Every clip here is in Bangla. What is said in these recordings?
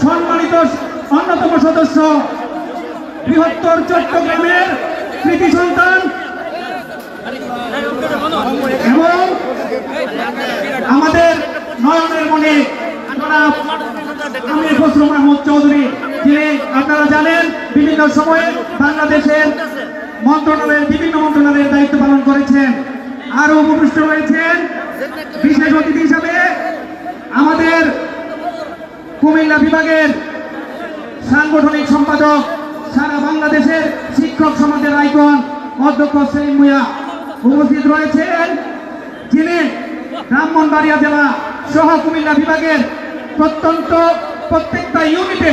সম্মানিত অন্যতম সদস্য, বৃহত্তর চট্টগ্রামের কৃতি সন্তান এবং আমাদের নয়নের মনে আমির খসরু মাহমুদ চৌধুরী, যিনি আপনারা জানেন বিভিন্ন সময়ে বাংলাদেশের বিভিন্ন মন্ত্রণালয়ের দায়িত্ব পালন করেছেন। আরো উপবিষ্ট রয়েছেন বিশেষ অতিথি হিসাবে আমাদের কুমিল্লা বিভাগের সাংগঠনিক সম্পাদক, সারা বাংলাদেশের শিক্ষক সমাজের আইকন অধ্যক্ষ সেলিম ভূঁইয়া উপস্থিত রয়েছেন, যিনি ব্রাহ্মণবাড়িয়া জেলা সহ কুমিল্লা বিভাগের প্রত্যেকটা ইউনিটে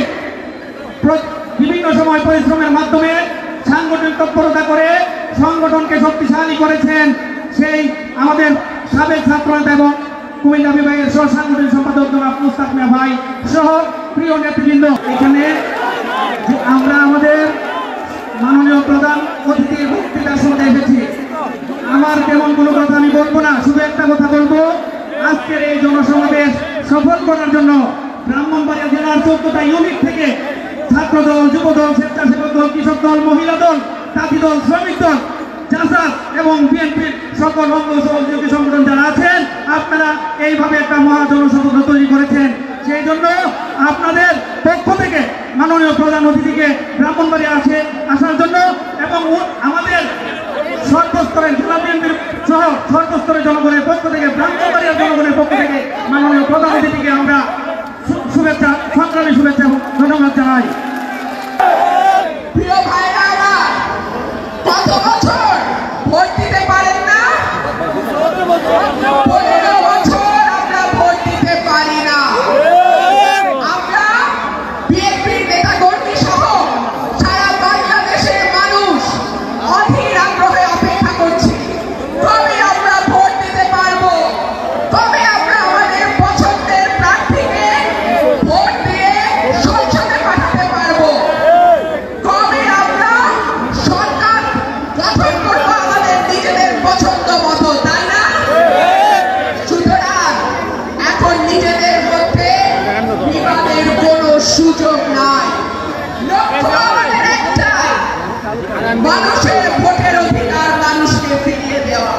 বিভিন্ন সময় পরিশ্রমের মাধ্যমে সাংগঠনিক তৎপরতা করে সংগঠনকে শক্তিশালী করেছেন সেই আমাদের সাবেক ছাত্রনেতা এবং কুমিল্লা বিভাগের সহ সাংগঠনিক সম্পাদক জনাব মুস্তাক মিয়া ভাই সহ প্রিয় নেতৃবৃন্দ। এখানে আমরা আমাদের মাননীয় প্রধান অতিথির বক্তৃতা শুনতে এসেছি। আমার তেমন কোনো কথা আমি বলবো না, শুধু একটা কথা বলবো, আজকের এই জনসমাবেশ সফল করার জন্য ব্রাহ্মণবাড়িয়া জেলার 14টা ইউনিট থেকে ছাত্রদল, যুবদল, স্বেচ্ছাসেবক দল, কৃষক দল, মহিলা দল, তাঁতি দল, শ্রমিক দল, জাসাস এবং বিএনপির সকল অঙ্গ সহযোগী সংগঠন যারা আছেন, আপনারা এইভাবে একটা মহাজনসভা তৈরি করেছেন। সেই জন্য আপনাদের পক্ষ থেকে মাননীয় প্রধান অতিথিকে ব্রাহ্মণবাড়িয়া আসার জন্য এবং আমাদের সর্বস্তরের জেলা বিএনপির সহ সর্বস্তরের জনগণের পক্ষ থেকে, ব্রাহ্মণবাড়িয়ার জনগণের পক্ষ থেকে মাননীয় প্রধান অতিথিকে আমরা শুভেচ্ছা, সংগ্রামী শুভেচ্ছা এবং ধন্যবাদ জানাই। প্রিয় ভাইরা আমার, কত বছর ভোট দিতে পারেন না? 15 বছর আমরা ভোট দিতে পারি না। আমরা বিএনপির নেতা কর্মী সহ সারা বাংলাদেশের মানুষ অধীর আগ্রহে অপেক্ষা করছি, কবে আমরা ভোট দিতে পারবো, কবে আমরা আমাদের পছন্দের প্রার্থীকে ভোট দিয়ে সংসদে পাঠাতে পারবো, কবে আমরা সরকার গঠন করবো আমাদের নিজেদের পছন্দ মতো, তাই না? সুতরাং এখন নিজেদের মধ্যে বিবাদের কোনো সুযোগ নাই। লক্ষ্য আমাদের একটাই, মানুষের ভোটের অধিকার মানুষকে ফিরিয়ে দেওয়া।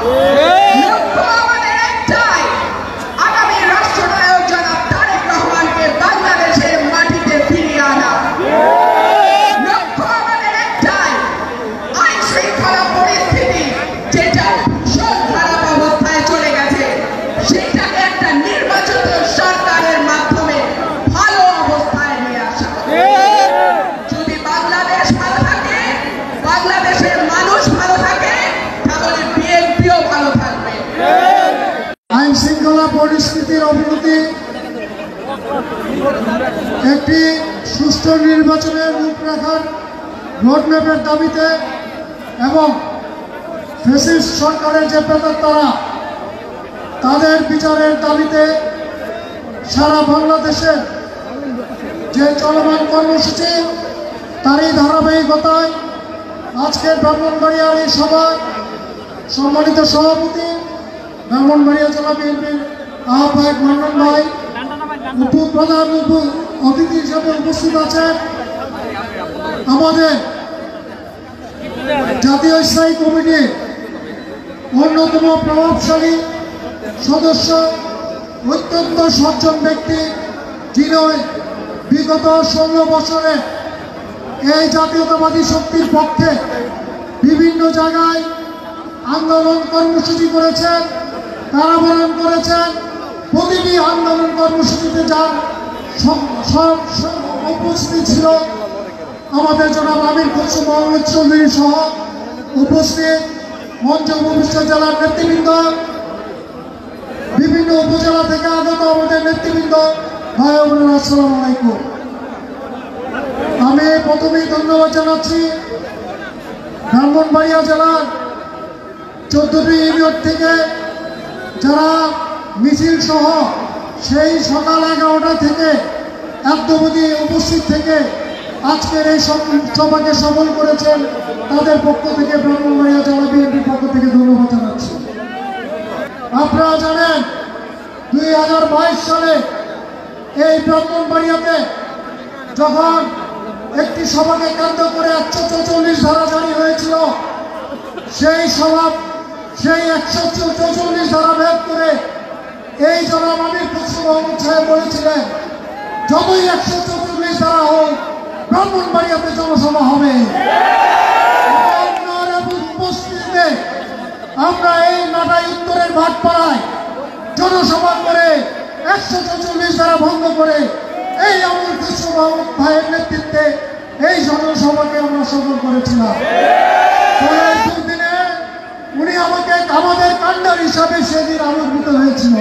লক্ষ্য আমাদের একটাই, আগামী রাষ্ট্রনায়ক জনাব তারেক রহমানকে বাংলাদেশের মাটিতে ফিরিয়ে আনা। লক্ষ্য আমাদের একটাই, আইন শৃঙ্খলা পরিস্থিতি যেটা ভীষণ খারাপ অবস্থায় চলে গেছে, সেটাকে একটা নির্বাচিত সরকারের মাধ্যমে ভালো অবস্থায় নিয়ে আসা। যদি বাংলাদেশ ভালো থাকে, বাংলাদেশের মানুষ ভালো থাকে, তাহলে বিএনপিও ভালো থাকবে। আইন শৃঙ্খলা পরিস্থিতির অবনতি, একটি সুষ্ঠু নির্বাচনের রূপরেখার রোডম্যাপের দাবিতে এবং ফ্যাসিস্ট সরকারের যে প্রেতাত্মারা তাদের বিচারের দাবিতে সারা বাংলাদেশের যে চলমান কর্মসূচি, তারই ধারাবাহিকতায় আজকের ব্রাহ্মণবাড়িয়ার এই সভায় সম্মানিত সভাপতি, ব্রাহ্মণবাড়িয়া জেলা বিএনপির আহ্বায়ক মান্নান ভাই, প্রধান অতিথি হিসেবে উপস্থিত আছেন আমাদের জাতীয় স্থায়ী কমিটির অন্যতম প্রভাবশালী সদস্য, অত্যন্ত সজ্জন ব্যক্তি, যিনি বিগত 16 বছরে এই জাতীয়তাবাদী শক্তির পক্ষে বিভিন্ন জায়গায় আন্দোলন কর্মসূচি করেছেন, কারাবরণ করেছেন। প্রতিটি আন্দোলন কর্মসূচিতে যার উপস্থিত ছিল আমাদের জনাব আমির খসরু মাহমুদ চৌধুরী সহ উপস্থিত মঞ্চ উপবিষ্ট জেলার নেতৃবৃন্দ, বিভিন্ন উপজেলা থেকে আগত আমাদের নেতৃবৃন্দ, ভাই বোনেরা, আসসালামু আলাইকুম। আমি প্রথমেই ধন্যবাদ জানাচ্ছি ব্রাহ্মণবাড়িয়া জেলার 14টি ইউনিট থেকে যারা মিছিল সহ সেই সকাল 11টা থেকে একদমতি উপস্থিত থেকে আজকের এই সভাকে সফল করেছেন, তাদের পক্ষ থেকে ব্রাহ্মণবাড়িয়া জেলা বিএনপির পক্ষ থেকে ধন্যবাদ জানাচ্ছি। আপনারা জানেন 2022 সালে এই ব্রাহ্মণবাড়িয়াতে যখন একটি সভাকে কেন্দ্র করে 144 ধারা জারি হয়েছিল, সেই 144 ধারা ভেদ করে এই জনাব আমির খসরু মাহমুদ সাহেব বলেছিলেন, যতই 144 ধারা হোক, ব্রাহ্মণবাড়িয়াতে জনসভা হবে। উপস্থিতিতে আমরা এই নাটাই উত্তরের ভাটপাড়ায় জনসভা করে 144 ধারা ভঙ্গ করে এই আমির খসরু মাহমুদ ভাইয়ের নেতৃত্বে এই জনসভাকে আমরা সফল করেছিলাম। দুদিনে উনি আমাদের কান্ডার হিসাবে সেদিন আবির্ভূত হয়েছিল।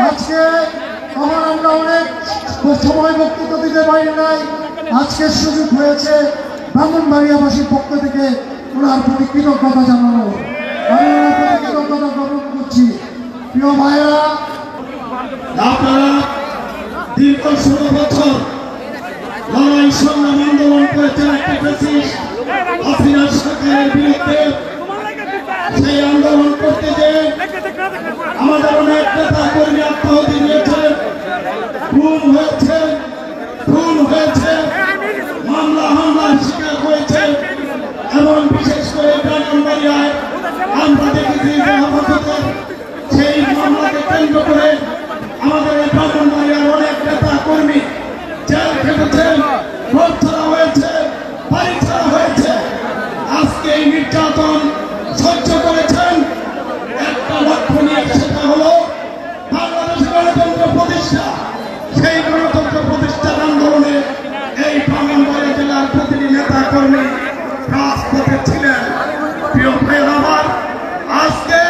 আজকে তখন আমরা অনেক সময় বক্তব্য দিতে পারি নাই, আজকের সুযোগ হয়েছে ব্রাহ্মণবাড়িয়াবাসীর পক্ষ থেকে ওনার প্রতি কৃতজ্ঞতা জানানো। আমি ওনার প্রতি কৃতজ্ঞতা জ্ঞাপন করছি। প্রিয় ভাইয়েরা, আপনারা দীর্ঘ 16 বছর লড়াই সংগ্রাম আন্দোলন করেছেন একটা ফ্যাসিস্ট হাসিনা সরকারের বিরুদ্ধে। সেই আন্দোলন করতে যে আমাদের অনেক নেতা কর্মী আত্মাহুতি দিয়েছেন, খুন হয়েছে, মামলা হামলার শিকার হয়েছে। এবং বিশেষ করে ব্রাহ্মণবাড়িয়ায় আমরা দেখেছি যে আপাতত সেই মামলাকে কেন্দ্র করে আমাদের এই ব্রাহ্মণবাড়িয়ার অনেক নেতা কর্মী জেল খেটেছেন, ঘর ছাড়া হয়েছে, বাড়ি ছাড়া হয়েছে। আজকে এই নির্যাতন সহ্য করেছেন একটা লক্ষ্য নিয়ে, সেটা হলো বাংলাদেশ গণতন্ত্র প্রতিষ্ঠা। সেই গণতন্ত্র প্রতিষ্ঠার আন্দোলনে এই ব্রাহ্মণবাড়িয়া জেলার প্রতিটি নেতা কর্মী রাজপথে ছিলেন। প্রিয় ভাইয়েরা আমার, আজকে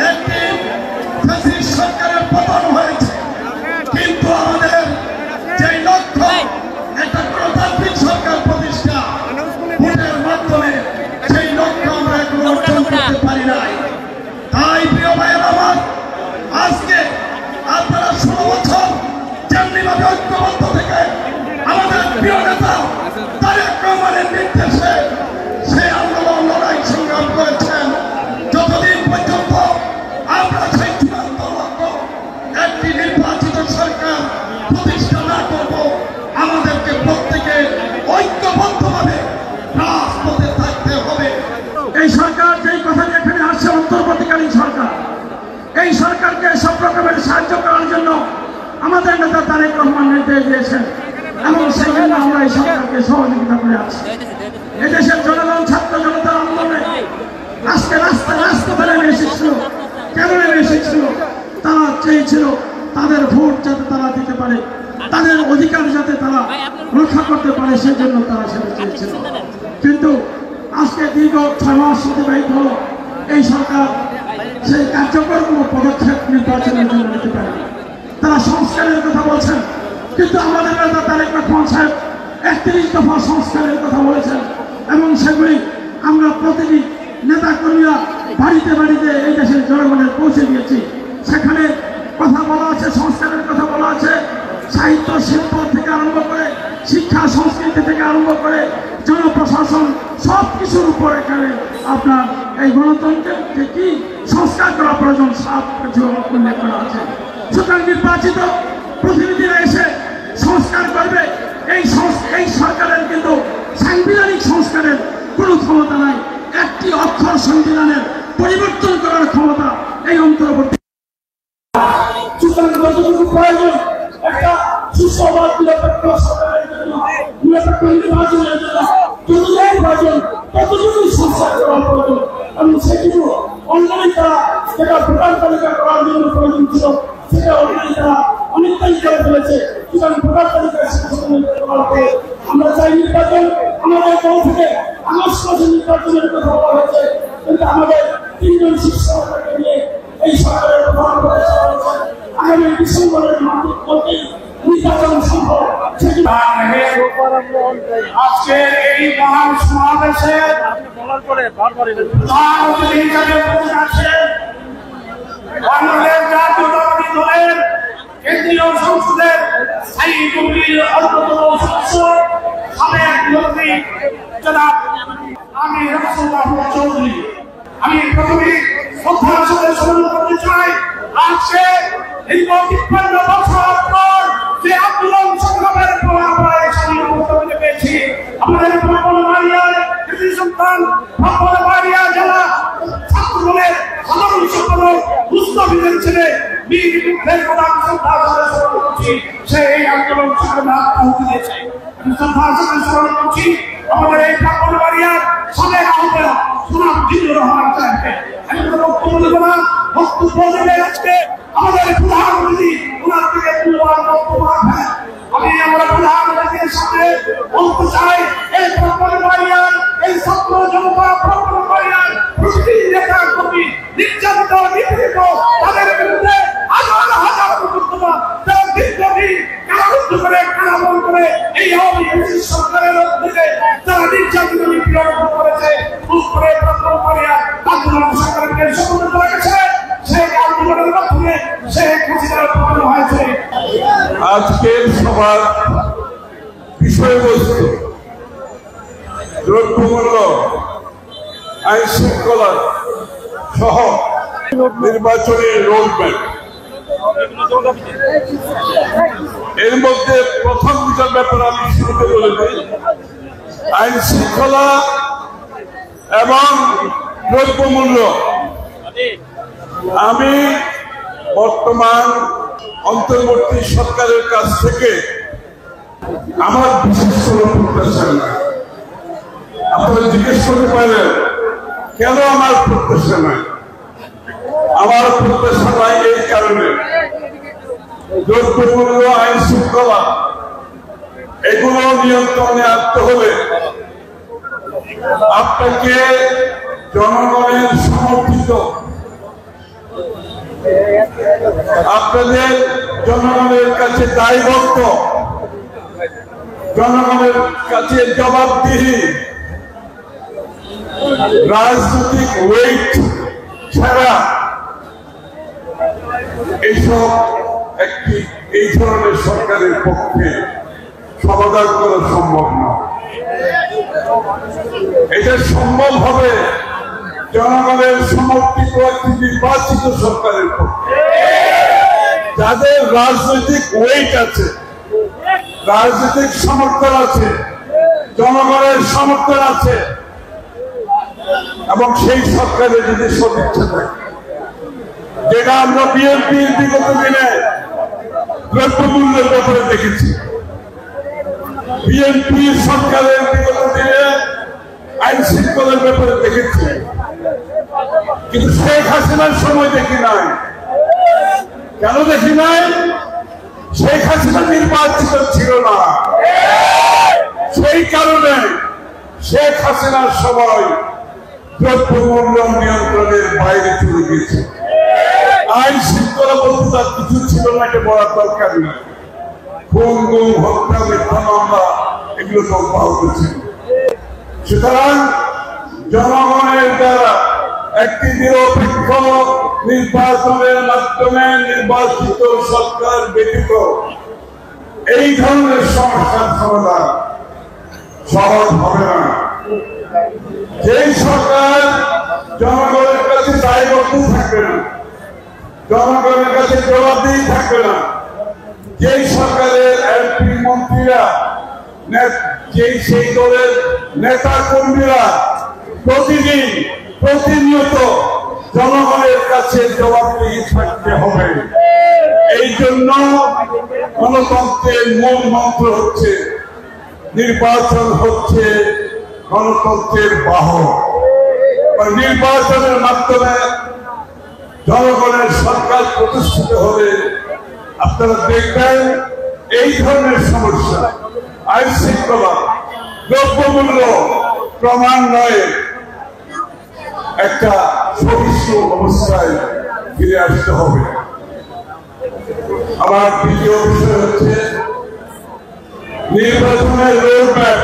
একটি ফ্যাসিস্ট সরকারের পতন হয়েছে, কিন্তু আমাদের যে লক্ষ্য একটা গণতান্ত্রিক সরকার প্রতিষ্ঠা, ভোটের মাধ্যমে সেই লক্ষ্য আমরা এখনো অর্জন করতে পারি নাই। তাই প্রিয় ভাইয়েরা আমার, আজকে আপনারা 16 বছর যেমনিভাবে ঐক্যবদ্ধ থেকে আমাদের প্রিয় নেতা তারেক রহমানের নির্দেশে সেই আন্দোলন লড়াই সংগ্রাম করেছেন, যতদিন পর্যন্ত আমরা সেই চূড়ান্ত লক্ষ্য একটি নির্বাচিত সরকার প্রতিষ্ঠা না করব, আমাদেরকে প্রত্যেকে ঐক্যবদ্ধভাবে রাজপথে থাকতে হবে। এই সরকার যেই কথাটি এখানে আসছে, অন্তর্বর্তীকালীন সরকার, এই সরকারকে সব রকমের সাহায্য করার জন্য আমাদের নেতা তারেক রহমান নির্দেশ দিয়েছেন এবং সেই জন্য আমরা এই সরকারকে সহযোগিতা করে আছি। এদেশের জনগণ ছাত্র জনতার আন্দোলনে আজকে রাস্তায় নেমে এসেছিল। কেন নেমে এসেছিল? তারা চেয়েছিল তাদের ভোট যাতে তারা দিতে পারে, তাদের অধিকার যাতে তারা রক্ষা করতে পারে, সেই জন্য তারা সেটা চেয়েছিল। কিন্তু আজকে দীর্ঘ 6 মাস অতিবাহিত হল, এই সরকার সেই কার্যকর কোনো পদক্ষেপ নির্বাচনের জন্য নিতে পারে। তারা সংস্কারের কথা বলছেন, কিন্তু আমাদের নেতা তারেক রহমান সাহেব 31 দফা সংস্কারের কথা বলেছেন এবং সেগুলি আমরা প্রতিটি নেতা কর্মীরা বাড়িতে বাড়িতে এই দেশের জনগণের পৌঁছে দিয়েছি। সেখানে কথা বলা আছে, সংস্কারের কথা বলা আছে, সাহিত্য শিল্প থেকে আরম্ভ করে শিক্ষা সংস্কৃতি থেকে আরম্ভ করে জনপ্রশাসন সব কিছুর উপর এখানে আপনার এই গণতন্ত্রের যে কি সংস্কার করা প্রয়োজন সব কিছু উল্লেখ করা আছে। সুতরাং নির্বাচিত প্রতিনিধিরা এসে সংস্কার করবে। এই সরকারের কিন্তু সাংবিধানিক সংস্কারের কোনো ক্ষমতা নাই। একটি অক্ষর সংবিধানের পরিবর্তন করার ক্ষমতা এই অন্তর্বর্তী। সুতরাং যতটুকু প্রয়োজন একটা সুসংবাদ নিরপেক্ষ সরকারের জন্য, নিরপেক্ষ নির্বাচনের জন্য যতটুকু প্রয়োজন ততটুকু সংস্কার করা প্রয়োজন এবং সেটুকু অনলাইন তারা যেটা ভোটার তালিকা করার জন্য প্রয়োজন ছিল সেটা অনলাইন তারা অনেকটাই করে ফেলেছে। সুতরাং ভোটার তালিকায় আমরা চাই নির্বাচন। আমাদের দল থেকে আগস্ট মাসে নির্বাচনের কথা বলা হয়েছে, কিন্তু আমাদের 3 জন শীর্ষ সরকারকে নিয়ে এই সরকারের প্রধান করেছে আগামী ডিসেম্বরের মধ্যেই নির্বাচন সম্ভব। আজকে এই মহান সমাবেশে বাংলাদেশ জাতীয়তাবাদী দলের কেন্দ্রীয় সংসদের স্থায়ী কমিটির অন্যতম সদস্য সাবেক মন্ত্রী জনাব আমির রাসূলুল্লাহ চৌধুরী। আমি প্রথমে শ্রদ্ধার সাথে স্মরণ করতে চাই, আজকে দীর্ঘ 53 বছর পর যে আন্দোলন সংগ্রামের শহীদের ছেলে বীর মুক্তির প্রধান শ্রদ্ধা করছি সে এই আন্দোলন সংগ্রামে আত্মাহুতি দিয়েছে। আমি শ্রদ্ধার সাথে স্মরণ করছি আমাদের এই ঠাকুরবাড়িয়ার সাবেক আহ্বায়ক সুনাম জিল্লুর রহমান সাহেবকে। আমি কোনো বক্তব্য দেব না, বক্তব্য দেবে আজকে আমাদের প্রধানমন্ত্রী ওনার থেকে মূল্যবান বক্তব্য রাখবেন। আমি আমরা প্রধানমন্ত্রীর সামনে বলতে চাই এই ঠাকুরবাড়িয়ার এই ছাত্র জনতা ঠাকুরবাড়িয়ার প্রতিটি নেতা কর্মী নির্যাতিত নিপীড়িত তাদের বিরুদ্ধে হাজার হাজার বক্তব্য তারা দীর্ঘদিন কারারুদ্ধ করে কারাবরণ করে এই আওয়ামী লীগ সরকারের অধীনে যারা নির্যাতিত নিপীড়ন করেছে বুক করে ঠাকুরবাড়িয়া আন্দোলন সরকারকে সমর্থন করেছে। সেই আন্দোলনের মাধ্যমে শেখ হাসিনার পতন হয়েছে। আজকের সভার বিষয়বস্তু দ্রব্যমূল্য, আইন শৃঙ্খলা সহ নির্বাচনী রোডম্যাপ। এর মধ্যে প্রথম দুটার ব্যাপারে আমি শুরুতে বলে দিই, আইন শৃঙ্খলা এবং দ্রব্যমূল্য। আমি বর্তমান অন্তর্বর্তী সরকারের কাছ থেকে আমার বিশেষ কোনো প্রত্যাশা নাই। আপনারা জিজ্ঞেস করতে পারেন কেন আমার প্রত্যাশা নাই? আমার প্রত্যাশা নাই এই কারণে, দ্রব্যমূল্য, আইন শৃঙ্খলা এগুলো নিয়ন্ত্রণে আনতে হলে আপনাকে জনগণের সমর্থিত, আপনাদের জনগণের কাছে দায়বদ্ধ, জনগণের কাছে জবাবদিহি, রাজনৈতিক ওয়েট ছাড়া এইসব একটি এই ধরনের সরকারের পক্ষে সমাধান করা সম্ভব না। এটা সম্ভব হবে জনগণের সমর্থিত একটি নির্বাচিত সরকারের পক্ষে, যাদের রাজনৈতিক ওয়েট আছে, রাজনৈতিক সমর্থন আছে, জনগণের সমর্থন আছে, এবং সেই সরকারের যদি সদিচ্ছা থাকে, যেটা আমরা বিএনপির বিগত দিনে দ্রব্যমূল্যের ব্যাপারে দেখেছি, বিএনপি সরকারের বিগত দিনে আইন শৃঙ্খলার ব্যাপারে দেখেছি, কিন্তু শেখ হাসিনার সময় দেখি নাই। কেন দেখি নাই? শেখ হাসিনা নির্বাচিত ছিল না, সেই কারণে শেখ হাসিনার সময় দ্রব্যমূল্য নিয়ন্ত্রণের বাইরে চলে গেছে। আইন শৃঙ্খলা বলতে তার কিছু ছিল না, এটা বলার দরকার নেই। খুন, গুম, হত্যা, মিথ্যা মামলা এগুলো তো অব্যাহত ছিল। সুতরাং জনগণের দ্বারা একটি নিরপেক্ষ নির্বাচনের মাধ্যমে নির্বাচিত সরকার ব্যতীত এই ধরনের সমস্যার সমাধান সহজ হবে না। যেই সরকার জনগণের কাছে দায়বদ্ধ থাকবে না, জনগণের কাছে জবাবদিহি থাকবে না, যেই সরকারের এমপি মন্ত্রীরা, সেই দলের নেতা কর্মীরা প্রতিদিন প্রতিনিয়ত জনগণের কাছে জবাবদিহি থাকতে হবে। এই জন্য গণতন্ত্রের মূল মন্ত্র হচ্ছে নির্বাচন হচ্ছে গণতন্ত্রের বাহক। নির্বাচনের মাধ্যমে জনগণের সরকার প্রতিষ্ঠিত হলে আপনারা দেখবেন এই ধরনের সমস্যা, আইন শৃঙ্খলা, দ্রব্যমূল্য ক্রমান্বয়ে একটা সহিষ্ণু অবস্থায় ফিরে আসতে হবে। আমার দ্বিতীয় বিষয় হচ্ছে নির্বাচনের রোডম্যাপ।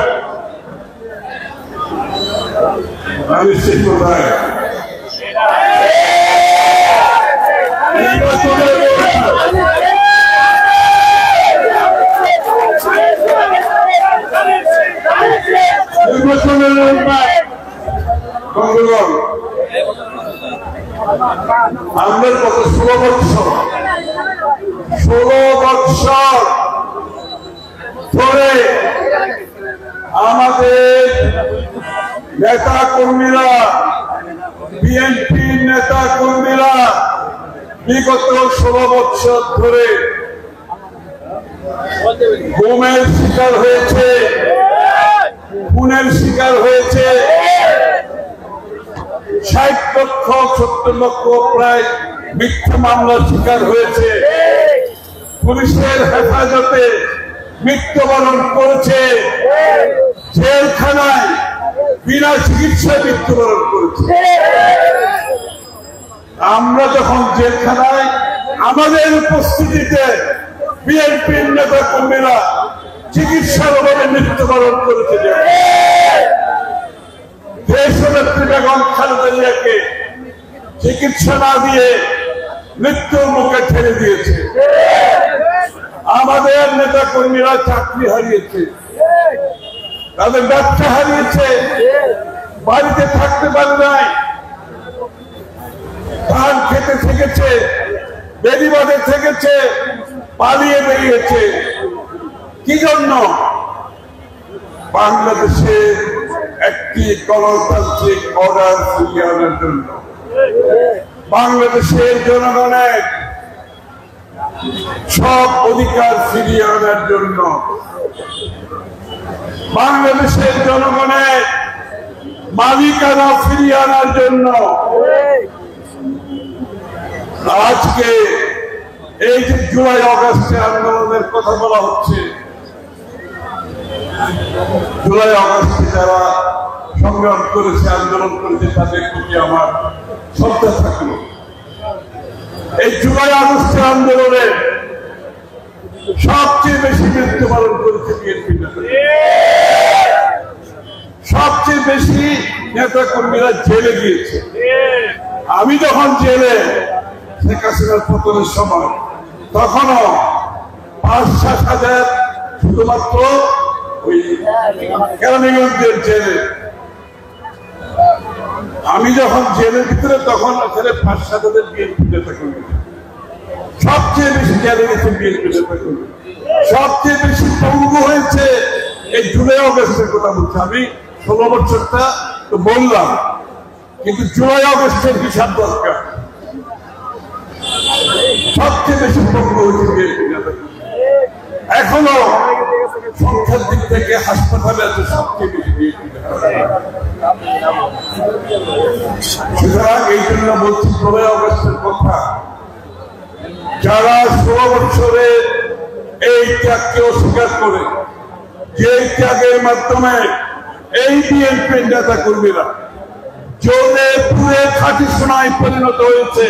আমি সেই কোথায় নির্বাচনের রোডম্যাপ বন্ধুগণ, আমরা গত 16 বছর ধরে আমাদের নেতা কর্মীরা, বিএনপির নেতা কর্মীরা বিগত 16 বছর ধরে গুমের শিকার হয়েছে, খুনের শিকার হয়েছে, 60 লক্ষ 70 লক্ষ প্রায় মিথ্যা মামলার শিকার হয়েছে, পুলিশের হেফাজতে মৃত্যুবরণ করেছে, জেলখানায় বিনা চিকিৎসায় মৃত্যুবরণ করেছে। আমরা যখন জেলখানায় আমাদের উপস্থিতিতে বিএনপির নেতা কর্মীরা চিকিৎসার অভাবে মৃত্যুবরণ করেছে, দেশনেত্রী বেগম খালেদা জিয়াকে চিকিৎসা না দিয়ে মৃত্যুর মুখে ঠেলে দিয়েছে। আমাদের নেতা কর্মীরা চাকরি হারিয়েছে, তাদের ব্যবসা হারিয়েছে, বাড়িতে থাকতে পারে নাই, ধান খেতে থেকেছে, বেদিবাদে থেকেছে, পালিয়ে বেরিয়েছে। কি জন্য? বাংলাদেশে একটি গণতান্ত্রিক অর্ডার ফিরিয়ে আনার জন্য, বাংলাদেশের জনগণের সব অধিকার ফিরিয়ে আনার জন্য, বাংলাদেশের জনগণের মালিকানা ফিরিয়ে আনার জন্য আজকে এই যে জুলাই আগস্টে আন্দোলনের কথা বলা হচ্ছে, জুলাই আগস্টে যারা সংগ্রাম করেছে, আন্দোলন করেছে, তাদের প্রতি আমার শ্রদ্ধা থাকলো। এই জুলাই আগস্টের আন্দোলনে সবচেয়ে বেশি মৃত্যুবরণ করেছে বিএনপি নেতা, সবচেয়ে বেশি নেতা কর্মীরা জেলে গিয়েছে। আমি যখন জেলে শেখ হাসিনার পতনের সময়, তখনও ৫-৭ হাজার শুধুমাত্র ওই কেরানীগঞ্জের জেলে। আমি যখন জেলের ভিতরে, তখন ওখানে ৫-৭ হাজার বিএনপি নেতা কর্মী, সবচেয়ে বেশি জেলে গেছে বিএনপি নেতা কর্মী, সবচেয়ে বেশি পঙ্গু হয়েছে। এই জুলাই আগস্টের কথা বলছি আমি, 16 বছরটা তো বললাম, কিন্তু জুলাই আগস্টের হিসাব দরকার। সবচেয়ে বেশি পঙ্গু হয়েছে বিএনপি নেতা কর্মী। এখনো সংখ্যার দিক থেকে হাসপাতালে আছে সবচেয়ে বেশি বিএনপি নেতা। সুতরাং এই জন্য বলছি জুলাই আগস্টের কথা। যারা 16 বছরে এই ত্যাগকে অস্বীকার করে, যে ত্যাগের মাধ্যমে এই বিএনপির নেতা কর্মীরা জোরে পুরে খাঁটি সোনায় পরিণত হয়েছে,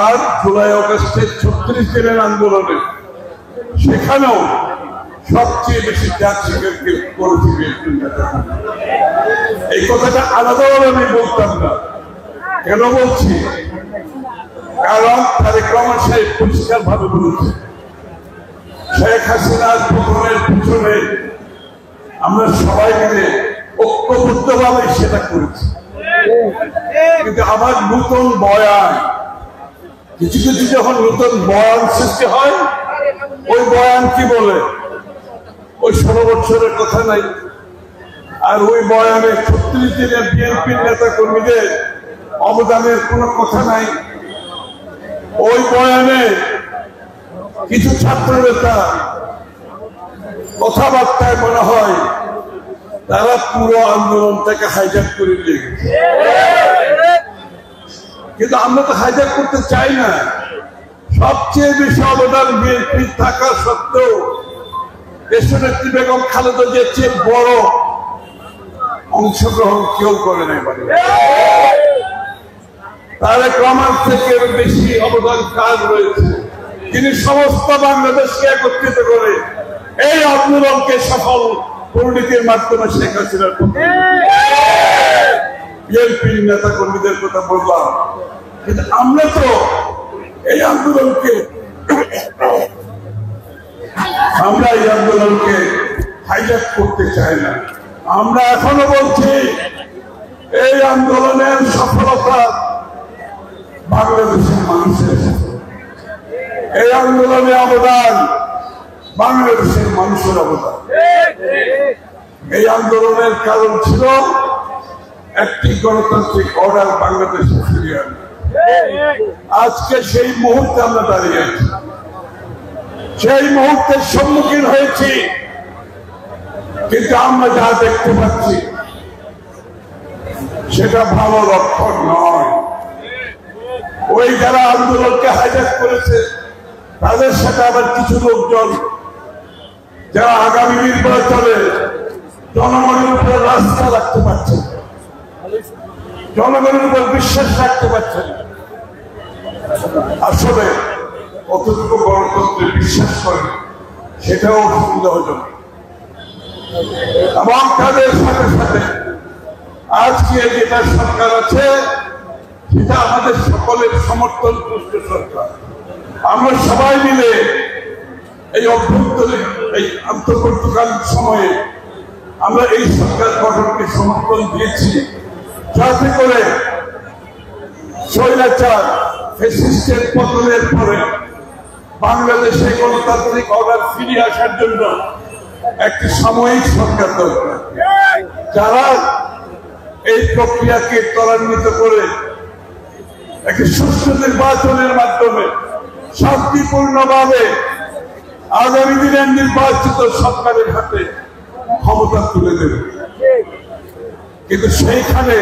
আর জুলাই আগস্টের 36 দিনের আন্দোলনে সেখানেও সবচেয়ে বেশি ত্যাগ স্বীকার করেছে বিএনপির নেতা। এই কথাটা আলাদাভাবে আমি বলতাম না। কেন বলছি? কারণ তারেক রহমান সাহেব পরিষ্কার ভাবে বলেছে, শেখ হাসিনার পতনের পিছনে আমরা সবাই মিলে ঐক্যবদ্ধভাবে সেটা করেছি। কিন্তু আমার নতুন বয়ান, কিছু কিছু যখন নতুন বয়ান সৃষ্টি হয়, ওই বয়ান কি বলে? ওই 16 বছরের কথা নাই, আর ওই বয়ানে 36 দিনের বিএনপির নেতা কর্মীদের অবদানের কোনো কথা নাই। ওই বয়ানে কিছু ছাত্র নেতা কথাবার্তায় মনে হয় তারা পুরো আন্দোলনটাকে হাইজ্যাক করে দিয়ে গেছে। কিন্তু আমরা তো হাইজ্যাক করতে চাই না। সবচেয়ে বেশি অবদান বিএনপি থাকা সত্ত্বেও দেশনেত্রী বেগম খালেদা জিয়ার চেয়ে বড় অংশগ্রহণ কেউ করে নাই। তারেক রহমান থেকে বেশি অবদান কাজ রয়েছে, তিনি সমস্ত বাংলাদেশকে একত্রিত করে এই আন্দোলনকে সফল পরিণতির মাধ্যমে শেখ হাসিনার বিএনপির নেতা কর্মীদের কথা বললাম। কিন্তু আমরা তো এই আন্দোলনকে হাইজ্যাক করতে চাই না। আমরা এখনো বলছি এই আন্দোলনের সফলতা বাংলাদেশের মানুষের, এই আন্দোলনে অবদান বাংলাদেশের মানুষের অবদান। এই আন্দোলনের কারণ ছিল একটি গণতান্ত্রিক অর্ডার বাংলাদেশে ফিরিয়ে আনবে। আজকে সেই মুহূর্তে আমরা দাঁড়িয়ে আছি, সেই মুহূর্তের সম্মুখীন হয়েছি, কিন্তু আমরা যা দেখতে পাচ্ছি সেটা ভালো লক্ষণ নয়। ওই যারা আন্দোলনকে হাইজ্যাক করেছে তাদের সাথে আবার কিছু লোকজন যারা আগামী নির্বাচনে জনগণের উপর রাস্তা রাখতে পারছে, জনগণের উপর বিশ্বাস রাখতে পারছেন, আসলে কতটুকু গণতন্ত্রে বিশ্বাস করে সেটাও সন্দেহজনক। এবং তাদের সাথে সাথে আজকে যেটা সরকার আছে সেটা আমাদের সকলের সমর্থন পুষ্ট সরকার। আমরা সবাই মিলে এই অভ্যন্তরীণ এই আন্তর্বর্তীকালীন সময়ে আমরা এই সরকার গঠনকে সমর্থন দিয়েছি, যাতে করে স্বৈরাচার ফ্যাসিস্টের পতনের পরে বাংলাদেশে গণতান্ত্রিক অর্ডার ফিরিয়ে আসার জন্য একটি সাময়িক সরকার দরকার, যারা এই প্রক্রিয়াকে ত্বরান্বিত করে একটি সুষ্ঠু নির্বাচনের মাধ্যমে শান্তিপূর্ণভাবে আগামী দিনের নির্বাচিত সরকারের হাতে ক্ষমতা তুলে দেবে। কিন্তু সেইখানে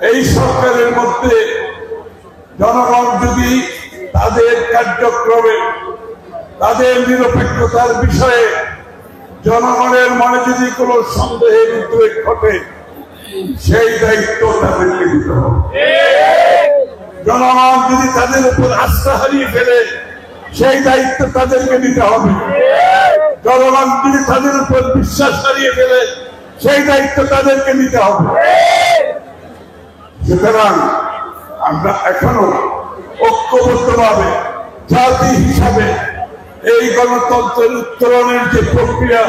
এই সরকারের মধ্যে জনগণ যদি তাদের কার্যক্রমে তাদের নিরপেক্ষতার বিষয়ে জনগণের মনে যদি কোনো সন্দেহের উদ্রেক ঘটে, সেই দায়িত্ব তাদেরকে দিতে হবে। জনগণ যদি তাদের উপর আস্থা হারিয়ে ফেলে, সেই দায়িত্ব তাদেরকে নিতে হবে। জনগণ যদি তাদের উপর বিশ্বাস হারিয়ে ফেলে, সেই দায়িত্ব তাদেরকে নিতে হবে। সুতরাং আমরা এখনো ঐক্যবদ্ধভাবে জাতি হিসাবে এই গণতন্ত্রের উত্তরণের যে প্রক্রিয়া,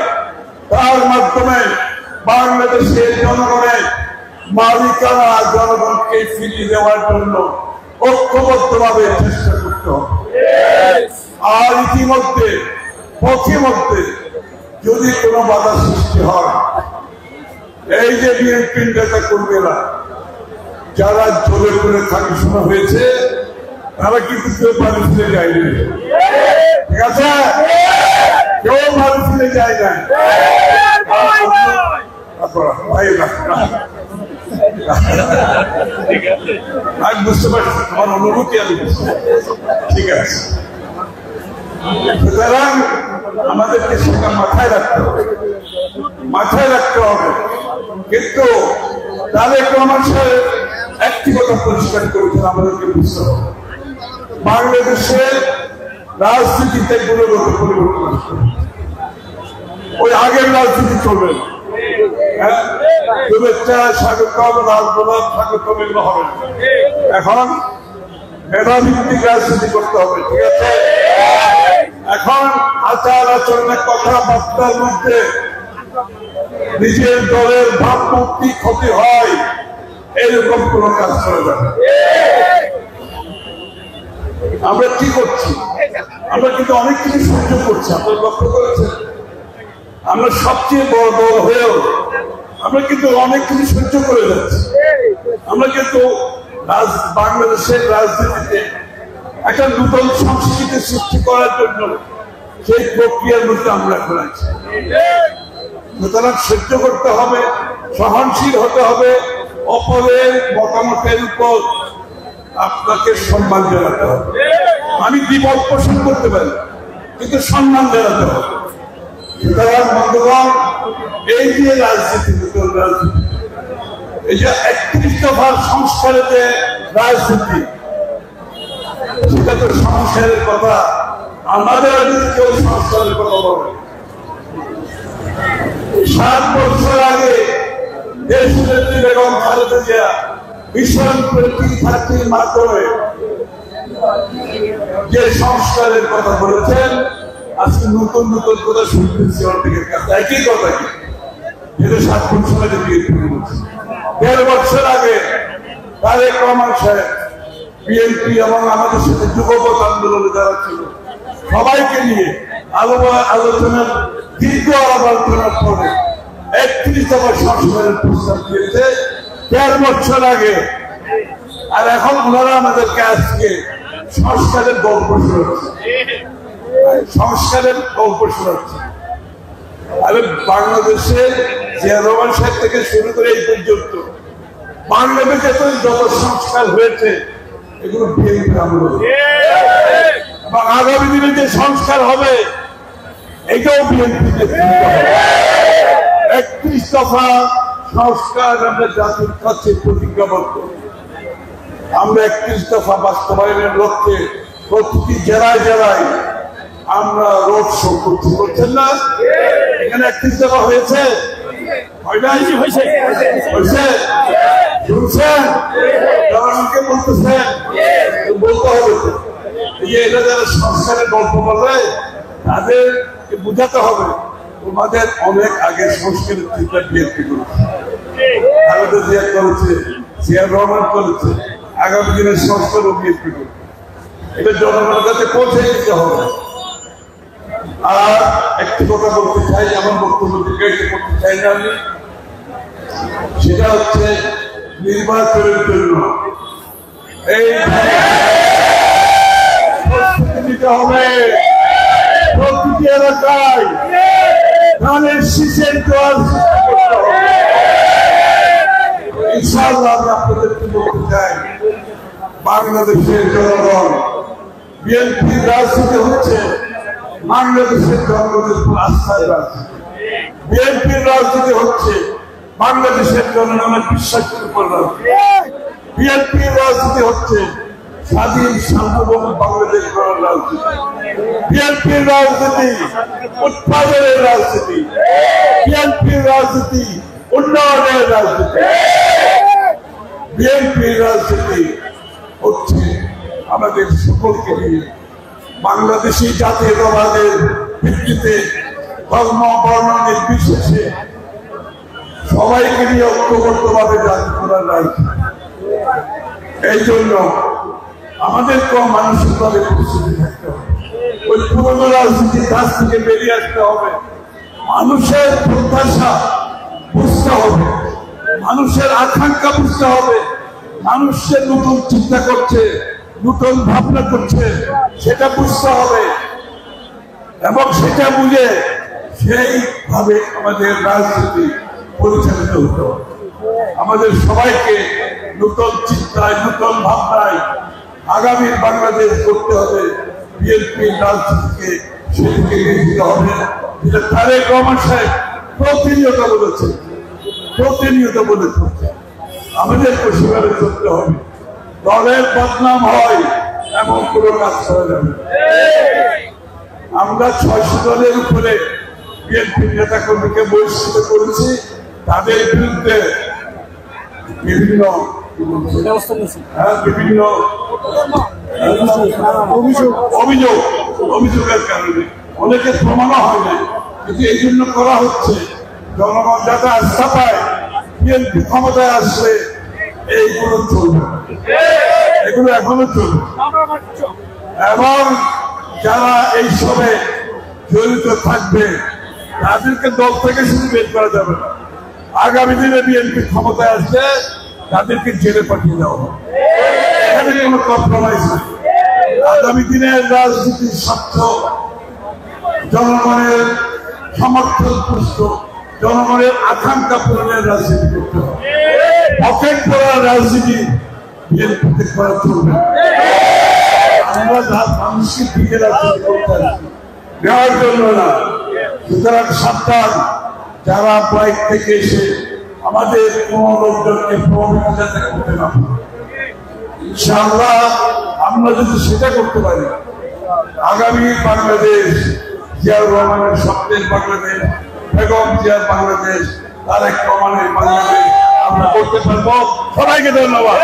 তার মাধ্যমে বাংলাদেশের জনগণের মালিকানা জনগণকে ফিরিয়ে দেওয়ার জন্য ঐক্যবদ্ধভাবে চেষ্টা করতে হবে। আর ইতিমধ্যে পথিমধ্যে যদি কোনো বাধা সৃষ্টি হয়, এই যে বিএনপির নেতা কর্মীরা যারা জোরে করে থাকি শোনা হয়েছে, তারা কিন্তু কেউ বাড়ি ফিরে যায়নি, ঠিক আছে? কেউ বাড়ি ফিরে যায় না। আমি বুঝতে পারছি তোমার অনুভূতি, আমি বুঝতে ঠিক আছে। সুতরাং আমাদেরকে সেটা মাথায় রাখতে হবে, মাথায় রাখতে হবে। কিন্তু তারেক রহমান সাহেব একটি কথা পরিষ্কার করেছেন, আমাদেরকে বুঝতে হবে বাংলাদেশের রাজনীতিতে গুণগত পরিবর্তন আসবে। ওই আগের রাজনীতি চলবে না। শুভেচ্ছা স্বাগতম, রাজপ্রভাব স্বাগতম, এগুলো হবে না। এখন মেধাভিত্তিক রাজনীতি করতে হবে, ঠিক আছে? এখন আচার আচরণের কথাবার্তার মধ্যে নিজের দলের ভাবমূর্তি ক্ষতি হয়, এরকম কোন কাজ করা যাবে। আমরা কি করছি? আমরা কিন্তু অনেক কিছু সহ্য করছি, আপনারা লক্ষ্য করেছেন। আমরা সবচেয়ে বড় দল হয়েও আমরা কিন্তু অনেক কিছু সহ্য করে যাচ্ছি। আমরা কিন্তু বাংলাদেশের রাজনীতিতে একটা নতুন সংস্কৃতি সৃষ্টি করার জন্য সেই প্রক্রিয়ার মধ্যে আমরা এখন আছি। সুতরাং সহ্য করতে হবে, সহনশীল হতে হবে, অপরের মতামতের উপর আপনাকে সম্মান জানাতে হবে। আমি দ্বিমত পোষণ করতে পারি, কিন্তু সম্মান জানাতে হবে। সুতরাং বন্ধুগণ, এই যে রাজনীতি, নতুন রাজনীতি, এই যে 31 দফার সংস্কারের যে রাজনীতি, সেটা তো সংস্কারের কথা। আমাদের যদি কেউ সংস্কারের কথা বলে, 7 বছর আগে দেশনেত্রী বেগম খালেদা জিয়া মিশন 2030 মাধ্যমে যে সংস্কারের কথা বলেছেন, আজকে নতুন নতুন কথা শুনতেছি অনেকের কাছে। একই কথা কি, যেটা 7 বছর আগে বিএনপি বলছে। 1.5 বছর আগে তারেক রহমান সাহেব বিএনপি এবং আমাদের সাথে যুবপথ আন্দোলনে যারা ছিল সবাইকে নিয়ে আলোচনার দীর্ঘ আলোচনার পরে 31 দফা সংস্কারের প্রস্তাব দিয়েছে, দেড় বছর আগে, আর এখন ওনারা আমাদেরকে আজকে সংস্কারের গল্প শোনাচ্ছে, সংস্কারের গল্প শোনাচ্ছে। আরে বাংলাদেশে জিয়া রহমান সাহেব থেকে শুরু করে এই পর্যন্ত বাংলাদেশে তো যত সংস্কার হয়েছে এগুলো বিএনপি আমল, এবং আগামী দিনে যে সংস্কার হবে এটাও বিএনপি 31 দফা সংস্কার আমরা জাতির কাছে প্রতিজ্ঞাবদ্ধ। আমরা 31 দফা বাস্তবায়নের লক্ষ্যে প্রতিটি জেলায় জেলায় আমরা রোড শো করছি, করছেন না? এখানে 31 দফা হয়েছে, শুনছেন? জনগণকে বলতেছেন, বলতে হবে যে এটা যারা সংস্কারের গল্প বলে তাদেরকে বুঝাতে হবে তোমাদের অনেক আগে সংস্কারের চিন্তা বিএনপি করেছে, খালেদা জিয়া করেছে, জিয়া রহমান করেছে, আগামী দিনের সংস্কার বিএনপি করবে। এটা জনগণের কাছে পৌঁছে দিতে হবে। আর একটি কথা বলতে চাই, আমার বক্তব্য দীর্ঘায়িত করতে চাই না আমি, সেটা হচ্ছে নির্বাচনের জন্য এই প্রস্তুতি নিতে হবে। প্রতিটি এলাকায় ধানের শীষের জোয়ার সৃষ্টি করতে হবে। ইনশাআল্লাহ আমি আপনাদেরকে বলতে চাই, বাংলাদেশের জনগণ বিএনপির রাজনীতি হচ্ছে বাংলাদেশের জনগণের উপর আস্থার রাজনীতি। বিএনপির রাজনীতি হচ্ছে বাংলাদেশের জনগণের বিশ্বাসের উপর রাজনীতি। বিএনপির রাজনীতি হচ্ছে স্বাধীন সার্বভৌম বাংলাদেশ গড়ার রাজনীতি। বিএনপির রাজনীতি উৎপাদনের রাজনীতি। বিএনপির রাজনীতি উন্নয়নের রাজনীতি। বিএনপির রাজনীতি হচ্ছে আমাদের সকলকে নিয়ে বাংলাদেশি জাতীয়তাবাদের ভিত্তিতে ধর্ম বর্ণ নির্বিশেষে সবাইকে নিয়ে ঐক্যবদ্ধভাবে জাতি করার রাজনীতি। এই জন্য আমাদেরকেও মানসিকভাবে প্রস্তুতি থাকতে হবে। ওই পুরনো রাজনীতির কাছ থেকে বেরিয়ে আসতে হবে। মানুষের প্রত্যাশা বুঝতে হবে, মানুষের আকাঙ্ক্ষা বুঝতে হবে। মানুষের নতুন চিন্তা করছে, নতুন ভাবনা করছে, সেটা বুঝতে হবে এবং সেটা বুঝে সেইভাবে আমাদের রাজনীতি পরিচালিত হতে হবে। আমাদের সবাইকে নতুন চিন্তায়, নতুন ভাবনায় আগামীর বাংলাদেশ করতে হবে। বিএনপির রাজনীতিকে সেদিকে নিয়ে যেতে হবে, যেটা তারেক রহমান সাহেব প্রতিনিয়ত বলেছে, প্রতিনিয়ত বলে চলছে। আমাদেরকে সেভাবে চলতে হবে। দলের বদনাম হয় এমন কোনো কাজ করা যাবে। আমরা 600 দলের উপরে বিএনপি নেতা কর্মীকে বহিষ্কৃত করেছি, তাদের বিরুদ্ধে বিভিন্ন অভিযোগের কারণে অনেকে প্রমাণও হয় না, কিন্তু এই জন্য করা হচ্ছে জনগণ যাতে আস্থা পায় বিএনপি ক্ষমতায় আসলে এইগুলো চলবে, এগুলো এখনো চলবে। এবং যারা এইসবে জড়িত থাকবে তাদেরকে দল থেকে শুধু বের করা যাবে না, আগামী দিনে বিএনপি ক্ষমতায় আসলে তাদেরকে জেলে পাঠিয়ে দেওয়া হবে। এখানে কোনো কম্প্রোমাইজ নেই। আগামী দিনের রাজনীতির স্বার্থ জনগণের সমর্থন পুষ্ট, জনগণের আকাঙ্ক্ষা পূরণের রাজনীতি করতে হবে। পকেট করার রাজনীতি বিএনপিতে করা চলবে। আমরা মানুষকে দিকে রাজনীতি করতে আসছি, নেওয়ার জন্য না। সুতরাং সাবধান, যারা বাইক থেকে এসে আমাদের কোন লোকজনকে প্রভাবিত করতে না পারে। ইনশাআল্লাহ আমরা যদি সেটা করতে পারি, আগামী বাংলাদেশ জিয়াউর রহমানের স্বপ্নের বাংলাদেশ, বেগম জিয়ার বাংলাদেশ, তারেক রহমানের বাংলাদেশ আমরা করতে পারবো। সবাইকে ধন্যবাদ।